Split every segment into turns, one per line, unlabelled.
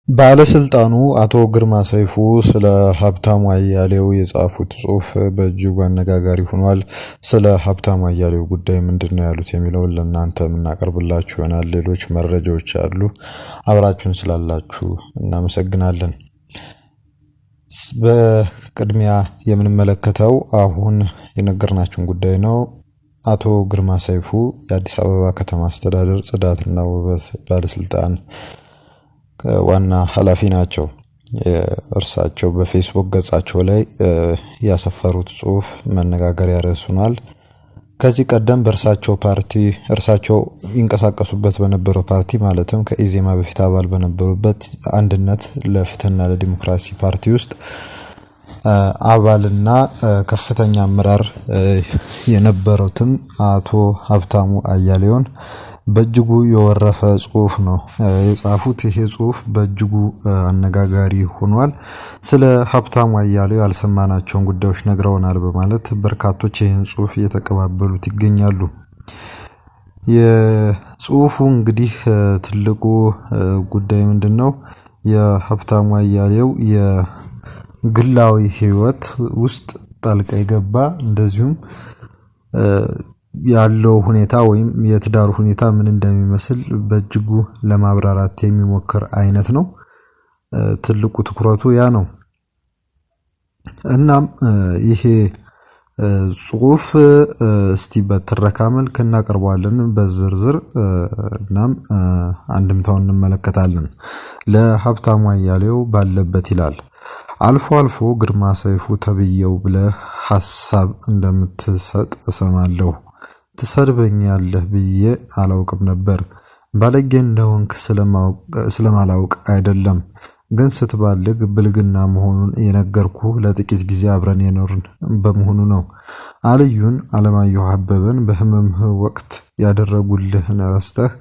ባለስልጣኑ አቶ ግርማ ሰይፉ ስለ ሀብታሙ አያሌው የጻፉት ጽሑፍ በእጅጉ አነጋጋሪ ሆኗል። ስለ ሀብታሙ አያሌው ጉዳይ ምንድነው ያሉት የሚለውን ለእናንተ የምናቀርብላችሁ ይሆናል። ሌሎች መረጃዎች አሉ። አብራችሁን ስላላችሁ እናመሰግናለን። በቅድሚያ የምንመለከተው አሁን የነገርናችሁን ጉዳይ ነው። አቶ ግርማ ሰይፉ የአዲስ አበባ ከተማ አስተዳደር ጽዳትና ውበት ባለስልጣን ዋና ኃላፊ ናቸው። እርሳቸው በፌስቡክ ገጻቸው ላይ ያሰፈሩት ጽሑፍ መነጋገሪያ ርዕስ ሆኗል። ከዚህ ቀደም እርሳቸው ይንቀሳቀሱበት በነበረው ፓርቲ ማለትም ከኢዜማ በፊት አባል በነበሩበት አንድነት ለፍትህና ለዲሞክራሲ ፓርቲ ውስጥ አባልና ከፍተኛ አመራር የነበሩትን አቶ ሀብታሙ አያሌውን በእጅጉ የወረፈ ጽሑፍ ነው የጻፉት። ይሄ ጽሑፍ በእጅጉ አነጋጋሪ ሆኗል። ስለ ሀብታሙ አያሌው ያልሰማናቸውን ጉዳዮች ነግረውናል በማለት በርካቶች ይህን ጽሑፍ እየተቀባበሉት ይገኛሉ። የጽሑፉ እንግዲህ ትልቁ ጉዳይ ምንድነው? የሀብታሙ አያሌው የግላዊ ህይወት ውስጥ ጣልቃ የገባ እንደዚሁም ያለው ሁኔታ ወይም የትዳሩ ሁኔታ ምን እንደሚመስል በእጅጉ ለማብራራት የሚሞክር አይነት ነው። ትልቁ ትኩረቱ ያ ነው። እናም ይሄ ጽሑፍ እስቲ በትረካ መልክ እናቀርበዋለን በዝርዝር። እናም አንድምታውን እንመለከታለን። ለሀብታሙ አያሌው ባለበት ይላል። አልፎ አልፎ ግርማ ሰይፉ ተብየው ብለህ ሐሳብ እንደምትሰጥ እሰማለሁ። ትሰድበኛለህ ብዬ አላውቅም ነበር። ባለጌ እንደሆንክ ስለማላውቅ አይደለም፣ ግን ስትባልግ ብልግና መሆኑን የነገርኩ ለጥቂት ጊዜ አብረን የኖርን በመሆኑ ነው። አልዩን አለማየሁ አበበን በህመምህ ወቅት ያደረጉልህን ረስተህ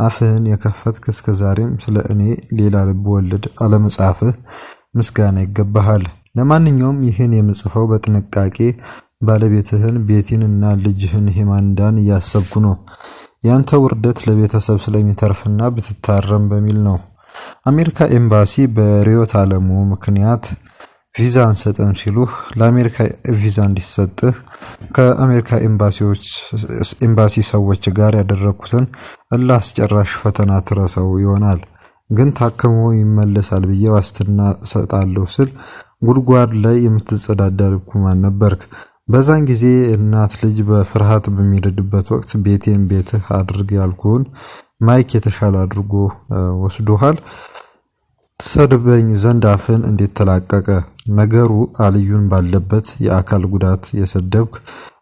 አፍህን የከፈትክ እስከዛሬም ስለ እኔ ሌላ ልብ ወለድ አለመጻፍህ ምስጋና ይገባሃል። ለማንኛውም ይህን የምጽፈው በጥንቃቄ ባለቤትህን ቤቲንና ልጅህን ሂማንዳን እያሰብኩ ነው። ያንተ ውርደት ለቤተሰብ ስለሚተርፍና ብትታረም በሚል ነው። አሜሪካ ኤምባሲ በሪዮት ዓለሙ ምክንያት ቪዛ አንሰጥም ሲሉህ ለአሜሪካ ቪዛ እንዲሰጥህ ከአሜሪካ ኤምባሲ ሰዎች ጋር ያደረኩትን አስጨራሽ ፈተና ትረሳው ይሆናል። ግን ታክሞ ይመለሳል ብዬ ዋስትና ሰጣለሁ ስል ጉድጓድ ላይ የምትጸዳዳ ልኩማን ነበርክ። በዛን ጊዜ እናት ልጅ በፍርሃት በሚረድበት ወቅት ቤትህ አድርግ ያልኩህን ማይክ የተሻለ አድርጎ ወስዶሃል። ትሰድበኝ ዘንድ አፍን እንዴት ተላቀቀ? ነገሩ አልዩን ባለበት የአካል ጉዳት የሰደብክ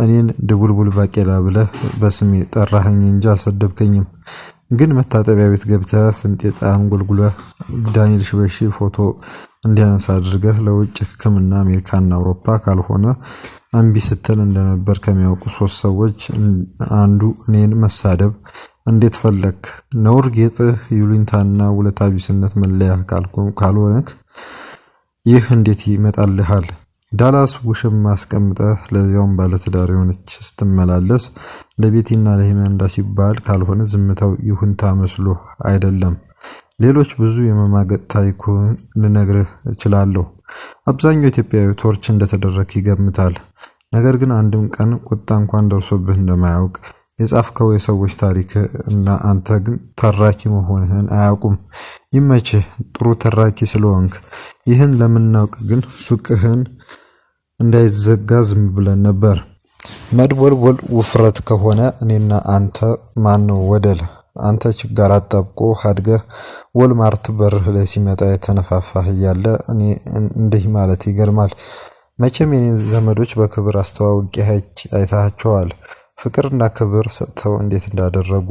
እኔን ድቡልቡል ባቄላ ብለህ በስሜ ጠራኸኝ እንጂ አልሰደብከኝም። ግን መታጠቢያ ቤት ገብተህ ፍንጤጣን ጎልጉለህ ዳንኤል ሽበሺ ፎቶ እንዲያነሳ አድርገህ ለውጭ ሕክምና አሜሪካና አውሮፓ ካልሆነ አንቢ ስትል እንደነበር ከሚያውቁ 3 ሰዎች አንዱ እኔን መሳደብ እንዴት ፈለክ? ነውር ጌጥህ ይሉኝታና ውለታ ቢስነት መለያ ካልሆነክ ይህ እንዴት ይመጣልሃል? ዳላስ ውሽም አስቀምጠህ ለዚያውም ባለትዳር የሆነች ስትመላለስ ለቤቲና ለሂማንዳ ሲባል ካልሆነ ዝምታው ይሁንታ መስሎ አይደለም። ሌሎች ብዙ የመማገጥ ታሪኩን ልነግርህ እችላለሁ። አብዛኛው ኢትዮጵያዊ ቶርች እንደተደረክ ይገምታል። ነገር ግን አንድም ቀን ቁጣ እንኳን ደርሶብህ እንደማያውቅ የጻፍከው የሰዎች ታሪክ እና አንተ ግን ተራኪ መሆንህን አያውቁም። ይመችህ ጥሩ ተራኪ ስለሆንክ። ይህን ለምናውቅ ግን ሱቅህን እንዳይዘጋ ዝም ብለን ነበር። መድቦልቦል ውፍረት ከሆነ እኔና አንተ ማን ነው ወደል? አንተ ችጋር አጣብቆ አድገህ ወልማርት በርህ ላይ ሲመጣ የተነፋፋህ እያለ እኔ እንዲህ ማለት ይገርማል። መቼም የኔን ዘመዶች በክብር አስተዋውቄ አይታቸዋል። ፍቅርና ክብር ሰጥተው እንዴት እንዳደረጉ።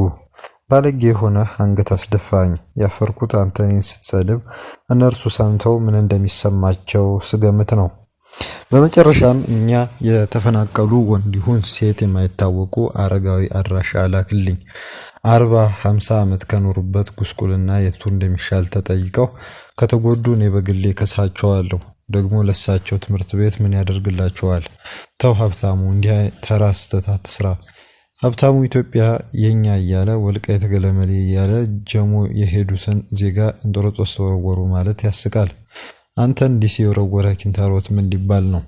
ባለጌ ሆነ አንገት አስደፋኝ። ያፈርኩት አንተ እኔን ስትሰድብ እነርሱ ሰምተው ምን እንደሚሰማቸው ስገምት ነው። በመጨረሻም እኛ የተፈናቀሉ ወንድ ይሁን ሴት የማይታወቁ አረጋዊ አድራሻ ላክልኝ። 40-50 ዓመት ከኖሩበት ጉስቁልና የቱ እንደሚሻል ተጠይቀው ከተጎዱ እኔ በግሌ ከሳቸዋለሁ። ደግሞ ለሳቸው ትምህርት ቤት ምን ያደርግላቸዋል? ተው ሀብታሙ እንዲህ ተራ ስህተት አትስራ። ሀብታሙ ኢትዮጵያ የኛ እያለ ወልቃይት ገለመሌ እያለ ጀሞ የሄዱትን ዜጋ እንጦሮጦስ ተወረወሩ ማለት ያስቃል። አንተን ዲሲ የወረወረ ኪንታሮት ምን ሊባል ነው?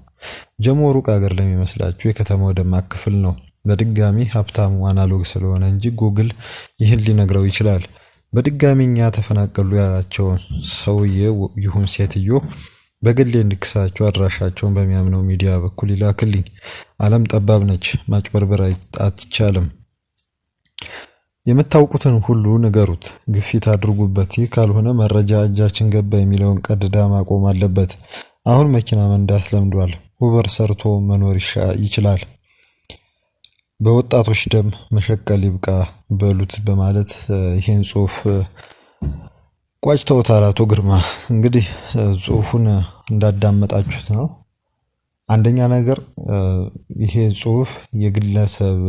ጀሞ ሩቅ ሀገር ለሚመስላችሁ የከተማው ደማቅ ክፍል ነው። በድጋሚ ሀብታሙ አናሎግ ስለሆነ እንጂ ጉግል ይህን ሊነግረው ይችላል። በድጋሚ እኛ ተፈናቀሉ ያላቸው ሰውዬ ይሁን ሴትዮ በግሌ እንድክሳቸው አድራሻቸውን በሚያምነው ሚዲያ በኩል ይላክልኝ። ዓለም ጠባብ ነች፣ ማጭበርበር አትቻልም። የምታውቁትን ሁሉ ንገሩት፣ ግፊት አድርጉበት። ይህ ካልሆነ መረጃ እጃችን ገባ የሚለውን ቀድዳ ማቆም አለበት። አሁን መኪና መንዳት ለምዷል። ውበር ሰርቶ መኖር ይችላል። በወጣቶች ደም መሸቀል ይብቃ በሉት በማለት ይሄን ጽሑፍ ቋጭተውታል አቶ ግርማ። እንግዲህ ጽሑፉን እንዳዳመጣችሁት ነው። አንደኛ ነገር ይሄ ጽሑፍ የግለሰብ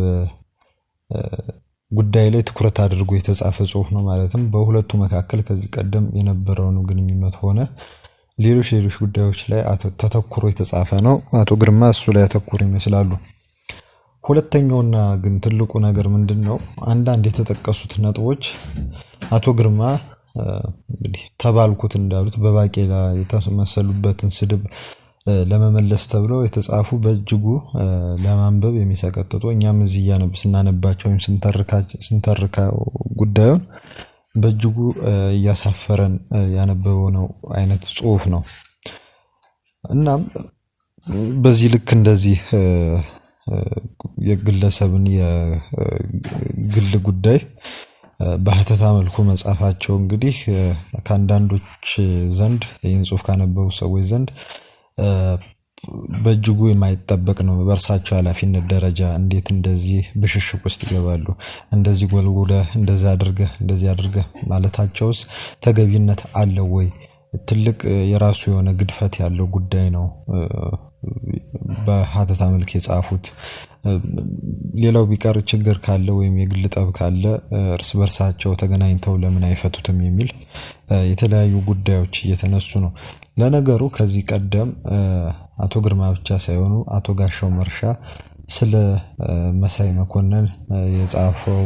ጉዳይ ላይ ትኩረት አድርጎ የተጻፈ ጽሑፍ ነው። ማለትም በሁለቱ መካከል ከዚህ ቀደም የነበረውን ግንኙነት ሆነ ሌሎች ጉዳዮች ላይ ተተኩሮ የተጻፈ ነው። አቶ ግርማ እሱ ላይ ያተኩሩ ይመስላሉ። ሁለተኛውና ግን ትልቁ ነገር ምንድነው? አንዳንድ የተጠቀሱት ነጥቦች አቶ ግርማ እንግዲህ ተባልኩት እንዳሉት በባቄላ የተመሰሉበትን ስድብ ለመመለስ ተብለው የተጻፉ በእጅጉ ለማንበብ የሚሰቀጥጡ እኛም እዚህ ስናነባቸው ወይም ስንተርካው ጉዳዩን በእጅጉ እያሳፈረን ያነበበው ነው አይነት ጽሑፍ ነው። እናም በዚህ ልክ እንደዚህ የግለሰብን የግል ጉዳይ በሐተታ መልኩ መጻፋቸው እንግዲህ ከአንዳንዶች ዘንድ ይህን ጽሑፍ ካነበቡ ሰዎች ዘንድ በእጅጉ የማይጠበቅ ነው። በእርሳቸው ኃላፊነት ደረጃ እንዴት እንደዚህ ብሽሽቅ ውስጥ ይገባሉ? እንደዚህ ጎልጉለህ እንደዚህ አድርገህ ማለታቸውስ ተገቢነት አለው ወይ? ትልቅ የራሱ የሆነ ግድፈት ያለው ጉዳይ ነው በሐተታ መልክ የጻፉት። ሌላው ቢቀር ችግር ካለ ወይም የግል ጠብ ካለ እርስ በርሳቸው ተገናኝተው ለምን አይፈቱትም የሚል የተለያዩ ጉዳዮች እየተነሱ ነው። ለነገሩ ከዚህ ቀደም አቶ ግርማ ብቻ ሳይሆኑ አቶ ጋሻው መርሻ ስለ መሳይ መኮንን የጻፈው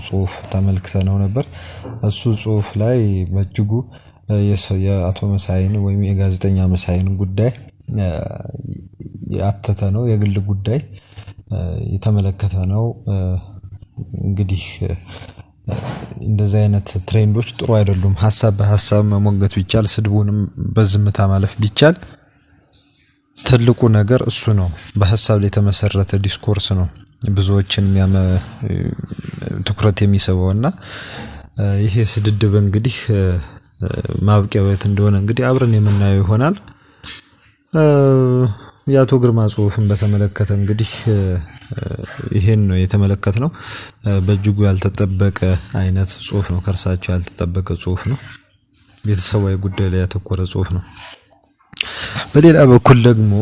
ጽሑፍ ተመልክተነው ነበር። እሱ ጽሑፍ ላይ በእጅጉ የአቶ መሳይን ወይም የጋዜጠኛ መሳይን ጉዳይ ያተተ ነው፣ የግል ጉዳይ የተመለከተ ነው። እንግዲህ እንደዚህ አይነት ትሬንዶች ጥሩ አይደሉም። ሐሳብ በሐሳብ መሞገት ቢቻል፣ ስድቡንም በዝምታ ማለፍ ቢቻል ትልቁ ነገር እሱ ነው። በሐሳብ ላይ የተመሰረተ ዲስኮርስ ነው ብዙዎችን ትኩረት የሚስበውና ይሄ ስድድብ እንግዲህ ማብቂያው የት እንደሆነ እንግዲህ አብረን የምናየው ይሆናል። የአቶ ግርማ ጽሑፍን በተመለከተ እንግዲህ ይሄን ነው የተመለከትነው። በእጅጉ ያልተጠበቀ አይነት ጽሑፍ ነው፣ ከርሳቸው ያልተጠበቀ ጽሑፍ ነው። ቤተሰባዊ ጉዳይ ላይ ያተኮረ ጽሑፍ ነው። በሌላ በኩል ደግሞ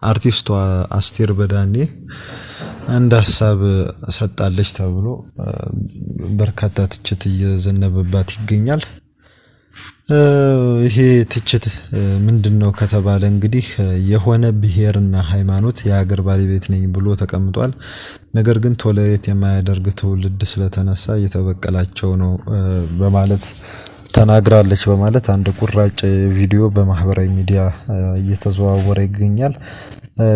አርቲስቷ አስቴር በዳኔ አንድ ሐሳብ ሰጣለች ተብሎ በርካታ ትችት እየዘነበባት ይገኛል። ይሄ ትችት ምንድነው ከተባለ እንግዲህ የሆነ ብሔርና ሃይማኖት የሀገር ባለቤት ነኝ ብሎ ተቀምጧል። ነገር ግን ቶለሬት የማያደርግ ትውልድ ስለተነሳ እየተበቀላቸው ነው በማለት ተናግራለች በማለት አንድ ቁራጭ ቪዲዮ በማህበራዊ ሚዲያ እየተዘዋወረ ይገኛል።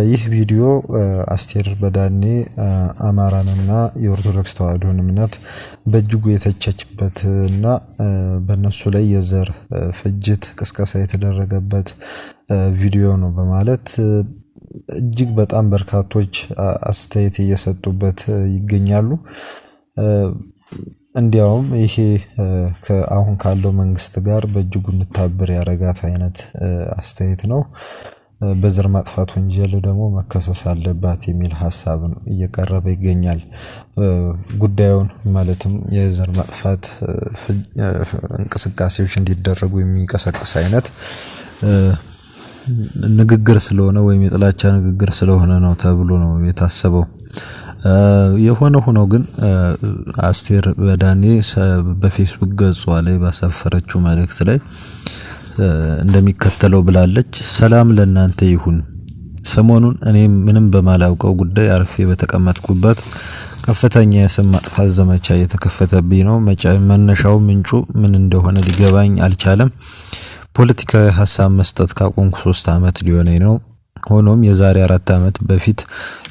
ይህ ቪዲዮ አስቴር በዳኔ አማራንና የኦርቶዶክስ ተዋሕዶን እምነት በእጅጉ የተቸችበትና በእነሱ ላይ የዘር ፍጅት ቅስቀሳ የተደረገበት ቪዲዮ ነው በማለት እጅግ በጣም በርካቶች አስተያየት እየሰጡበት ይገኛሉ። እንዲያውም ይሄ ከአሁን ካለው መንግስት ጋር በእጅጉ እንታብር ያረጋት አይነት አስተያየት ነው። በዘር ማጥፋት ወንጀል ደግሞ መከሰስ አለባት የሚል ሐሳብ እየቀረበ ይገኛል። ጉዳዩን ማለትም የዘር ማጥፋት እንቅስቃሴዎች እንዲደረጉ የሚቀሰቅስ አይነት ንግግር ስለሆነ ወይም የጥላቻ ንግግር ስለሆነ ነው ተብሎ ነው የታሰበው። የሆነ ሆኖ ግን አስቴር በዳኔ በፌስቡክ ገጿ ላይ ባሰፈረችው መልእክት ላይ እንደሚከተለው ብላለች። ሰላም ለእናንተ ይሁን። ሰሞኑን እኔ ምንም በማላውቀው ጉዳይ አርፌ በተቀመጥኩበት ከፍተኛ የስም ማጥፋት ዘመቻ እየተከፈተብኝ ነው። መነሻው ምንጩ ምን እንደሆነ ሊገባኝ አልቻለም። ፖለቲካዊ ሀሳብ መስጠት ካቆምኩ 3 ዓመት ሊሆነኝ ነው። ሆኖም የዛሬ 4 ዓመት በፊት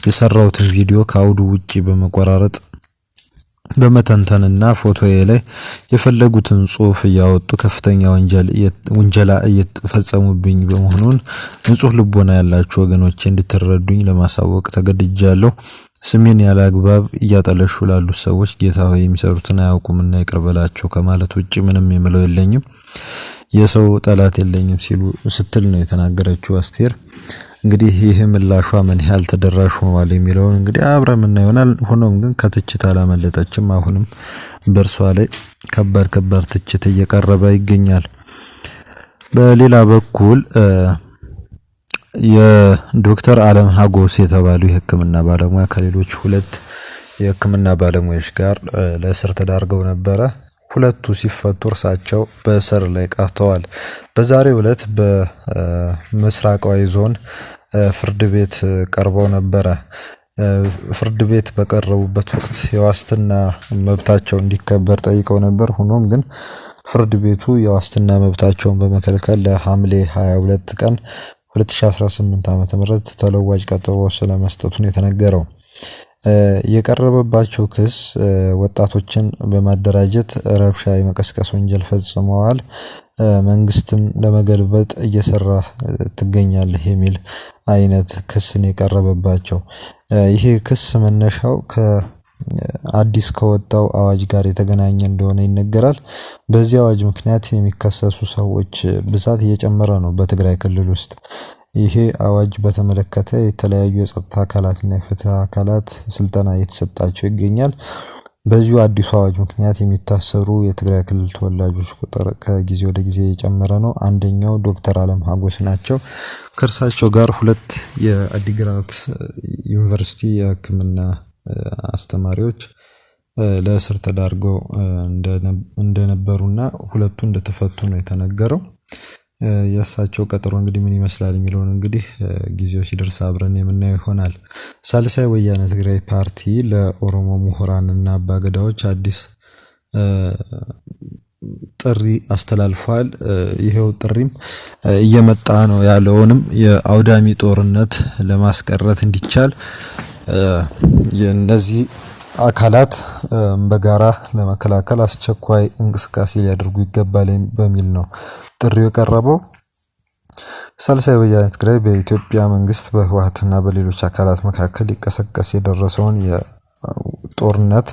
የሰራሁትን ቪዲዮ ከአውዱ ውጪ በመቆራረጥ በመተንተንና ፎቶዬ ላይ የፈለጉትን ጽሑፍ እያወጡ ከፍተኛ ወንጀላ እየተፈጸሙብኝ በመሆኑን ንጹህ ልቦና ያላችሁ ወገኖቼ እንድትረዱኝ ለማሳወቅ ተገድጃለሁ። ስሜን ያለ አግባብ እያጠለሹ ላሉት ሰዎች ጌታ ሆይ የሚሰሩትን አያውቁምና ይቅር በላቸው ከማለት ውጪ ምንም የምለው የለኝም። የሰው ጠላት የለኝም ስትል ነው የተናገረችው አስቴር። እንግዲህ ይህ ምላሿ ምን ያህል ተደራሽ ሆኗል የሚለውን እንግዲህ አብረን የምናየው ይሆናል። ሆኖም ግን ከትችት አላመለጠችም። አሁንም በእርሷ ላይ ከባድ ትችት እየቀረበ ይገኛል። በሌላ በኩል የዶክተር አለም ሀጎስ የተባሉ የሕክምና ባለሙያ ከሌሎች 2 የሕክምና ባለሙያዎች ጋር ለእስር ተዳርገው ነበረ። ሁለቱ ሲፈቱ እርሳቸው በእስር ላይ ቀርተዋል። በዛሬው ዕለት በምስራቃዊ ዞን ፍርድ ቤት ቀርበው ነበረ። ፍርድ ቤት በቀረቡበት ወቅት የዋስትና መብታቸው እንዲከበር ጠይቀው ነበር። ሆኖም ግን ፍርድ ቤቱ የዋስትና መብታቸውን በመከልከል ለሐምሌ 22 ቀን 2018 ዓ.ም ተለዋጭ ቀጠሮ ስለመስጠቱን የተነገረው። የቀረበባቸው ክስ ወጣቶችን በማደራጀት ረብሻ የመቀስቀስ ወንጀል ፈጽመዋል፣ መንግስትም ለመገልበጥ እየሰራ ትገኛለህ የሚል አይነት ክስ ነው የቀረበባቸው። ይሄ ክስ መነሻው ከአዲስ ከወጣው አዋጅ ጋር የተገናኘ እንደሆነ ይነገራል። በዚህ አዋጅ ምክንያት የሚከሰሱ ሰዎች ብዛት እየጨመረ ነው በትግራይ ክልል ውስጥ። ይሄ አዋጅ በተመለከተ የተለያዩ የጸጥታ አካላትና የፍትህ አካላት ስልጠና እየተሰጣቸው ይገኛል። በዚሁ አዲሱ አዋጅ ምክንያት የሚታሰሩ የትግራይ ክልል ተወላጆች ቁጥር ከጊዜ ወደ ጊዜ እየጨመረ ነው። አንደኛው ዶክተር አለም ሀጎስ ናቸው። ከእርሳቸው ጋር 2 የአዲግራት ዩኒቨርሲቲ የሕክምና አስተማሪዎች ለእስር ተዳርገው እንደነበሩና 2ቱ እንደተፈቱ ነው የተነገረው። የእሳቸው ቀጠሮ እንግዲህ ምን ይመስላል የሚለውን እንግዲህ ጊዜው ሲደርስ አብረን የምናየው ይሆናል። ሳልሳይ ወያነ ትግራይ ፓርቲ ለኦሮሞ ምሁራንና አባገዳዎች አዲስ ጥሪ አስተላልፏል። ይሄው ጥሪም እየመጣ ነው ያለውንም የአውዳሚ ጦርነት ለማስቀረት እንዲቻል የነዚህ አካላት በጋራ ለመከላከል አስቸኳይ እንቅስቃሴ ሊያደርጉ ይገባል በሚል ነው ጥሪው የቀረበው። ሳልሳይ ወያነ ትግራይ በኢትዮጵያ መንግስት በህወሓትና በሌሎች አካላት መካከል ሊቀሰቀስ የደረሰውን የጦርነት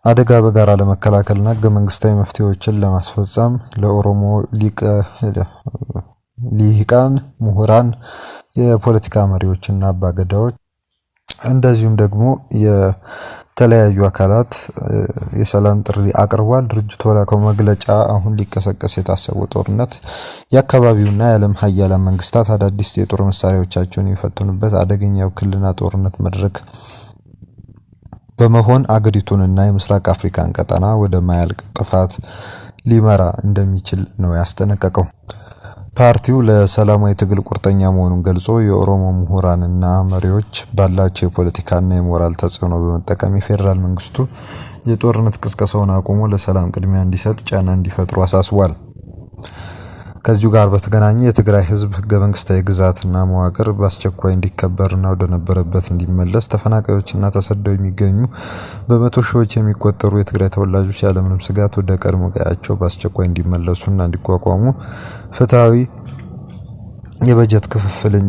አደጋ በጋራ ለመከላከልና ህገ መንግስታዊ መፍትሄዎችን ለማስፈጸም ለኦሮሞ ሊቃን፣ ምሁራን፣ የፖለቲካ መሪዎችና አባገዳዎች እንደዚሁም ደግሞ የተለያዩ አካላት የሰላም ጥሪ አቅርቧል። ድርጅቱ በላከው መግለጫ አሁን ሊቀሰቀስ የታሰበው ጦርነት የአካባቢውና የዓለም ሀያላን መንግስታት አዳዲስ የጦር መሳሪያዎቻቸውን የሚፈትኑበት አደገኛ ውክልና ጦርነት መድረክ በመሆን አገሪቱንና የምስራቅ አፍሪካን ቀጠና ወደ ማያልቅ ጥፋት ሊመራ እንደሚችል ነው ያስጠነቀቀው። ፓርቲው ለሰላማዊ ትግል ቁርጠኛ መሆኑን ገልጾ የኦሮሞ ምሁራንና መሪዎች ባላቸው የፖለቲካና የሞራል ተጽዕኖ በመጠቀም የፌዴራል መንግስቱ የጦርነት ቅስቀሳውን አቁሞ ለሰላም ቅድሚያ እንዲሰጥ ጫና እንዲፈጥሩ አሳስቧል። ከዚሁ ጋር በተገናኘ የትግራይ ህዝብ ህገ መንግስታዊ ግዛትና መዋቅር በአስቸኳይ እንዲከበርና ወደ ነበረበት እንዲመለስ፣ ተፈናቃዮችና ተሰደው የሚገኙ በመቶ ሺዎች የሚቆጠሩ የትግራይ ተወላጆች ያለምንም ስጋት ወደ ቀድሞ ቀያቸው በአስቸኳይ እንዲመለሱና እንዲቋቋሙ፣ ፍትሃዊ የበጀት ክፍፍልን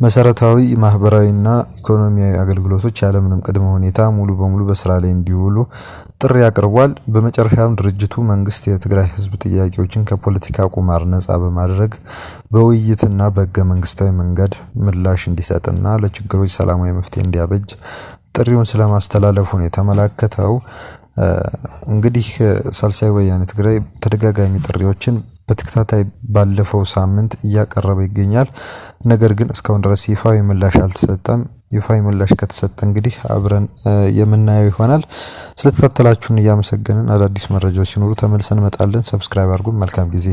መሰረታዊ ማህበራዊና ኢኮኖሚያዊ አገልግሎቶች ያለምንም ቅድመ ሁኔታ ሙሉ በሙሉ በስራ ላይ እንዲውሉ ጥሪ አቅርቧል። በመጨረሻም ድርጅቱ መንግስት የትግራይ ህዝብ ጥያቄዎችን ከፖለቲካ ቁማር ነጻ በማድረግ በውይይትና በህገ መንግስታዊ መንገድ ምላሽ እንዲሰጥና ለችግሮች ሰላማዊ መፍትሄ እንዲያበጅ ጥሪውን ስለማስተላለፉ ነው የተመለከተው። እንግዲህ ሳልሳይ ወያነ ትግራይ ተደጋጋሚ ጥሪዎችን በተከታታይ ባለፈው ሳምንት እያቀረበ ይገኛል። ነገር ግን እስካሁን ድረስ ይፋዊ ምላሽ አልተሰጠም። ይፋዊ ምላሽ ከተሰጠ እንግዲህ አብረን የምናየው ይሆናል። ስለተከታተላችሁን እያመሰገንን አዳዲስ መረጃዎች ሲኖሩ ተመልሰን እንመጣለን። ሰብስክራይብ አድርጉ። መልካም ጊዜ